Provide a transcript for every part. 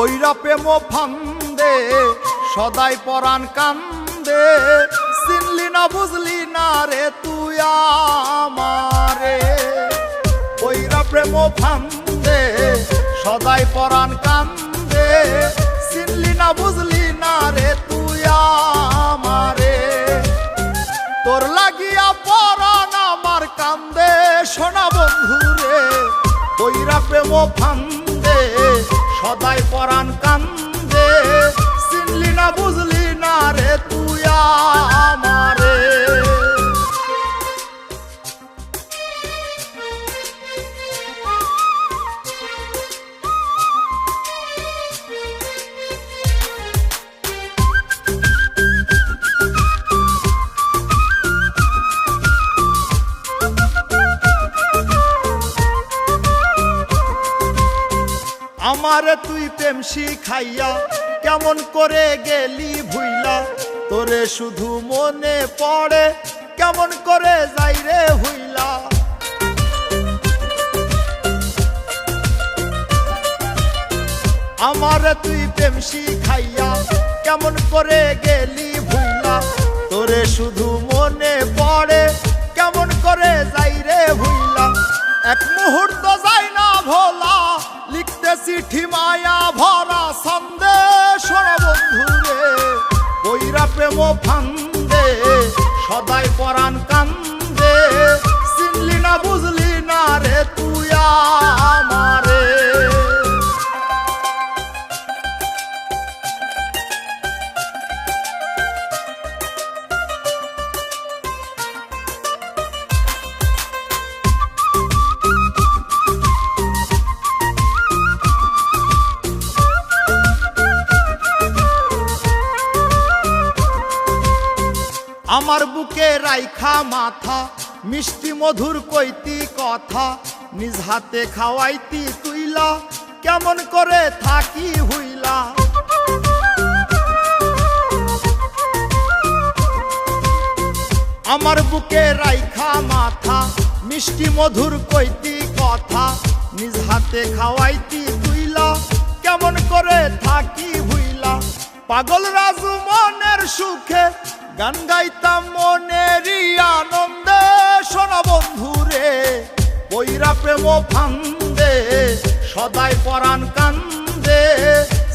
পইরা প্রেম ফান্দে সদাই পরাণ কান্দে চিনলি না বুঝলি না রে তুই আমারে পইরা প্রেম ফান্দে সদাই পরাণ কান্দে চিনলি না বুঝলি না রে তুই আমারে তোর লাগিয়া পরাণ আমার কান্দে সোনা বন্ধুরে পইরা প্রেম ফান্দে সদাই পরাণ কান্দে চিনলি না বুঝলি না রে তুই আমারে আমারে তুই প্রেম শিখাইয়া কেমন করে গেলি ভুইলা তোরে শুধু মনে পড়ে কেমন করে যাই রে ভুইলা আমারে তুই প্রেম শিখাইয়া কেমন করে গেলি ভুইলা তোরে শুধু মনে পড়ে কেমন করে যাই রে ভুইলা এক মুহূর্ত যাই না ভোলা লিখতে চিঠি মায়া ভরা সন্দেশ বন্ধুরে পইরা প্রেম ফান্দে সদাই পরাণ কান্দে চিনলি না বুঝলি না রে তুই আমারে আমার বুকে রাইখা মাথা মিষ্টি মধুর কইতি কথা নিজ হাতে খাওয়াইতি তুইলা কেমন করে থাকি হইলা আমার বুকে রাইখা মাথা মিষ্টি মধুর কইতি কথা নিজ হাতে খাওয়াইতি তুইলা কেমন করে থাকি হইলা পাগল রাজু মনের সুখে গান গাইতাম মনেরই আনন্দে সোনা বন্ধুরে পইরা প্রেম ফান্দে সদাই পরাণ কান্দে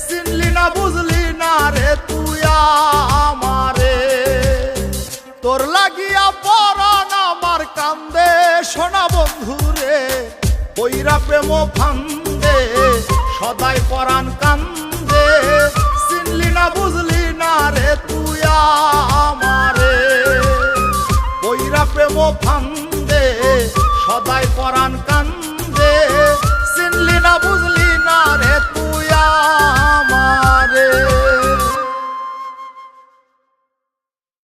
চিনলি না বুঝলি না রে তুই আমারে তোর লাগিয়া পরাণ আমার কান্দে সোনা বন্ধুরে পইরা প্রেম ফান্দে সদাই পরাণ কান্দে চিনলি না বুঝলি না রে তুই আমারে পইরা প্রেম ফান্দে